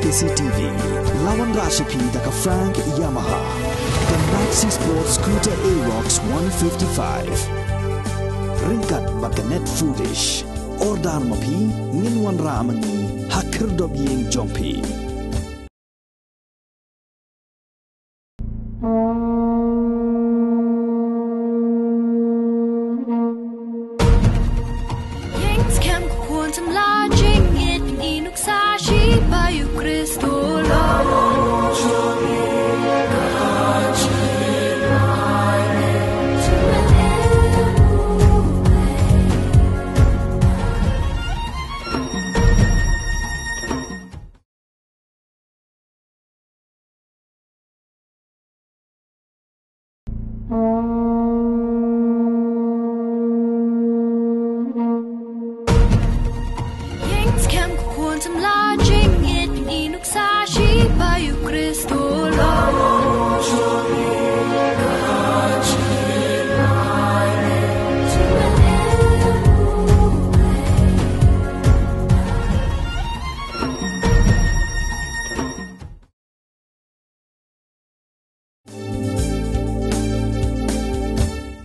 KCTV, Lawan Rashipi Daka Frank Yamaha, the Maxi Sports Scooter Aerox 155. Ringkat Bakanet Foodish, Ordar Mapi, Ninwan Ramani, Hakir Dobying Jompi. Quantum lodging it inuk sa shi pa yu Kristo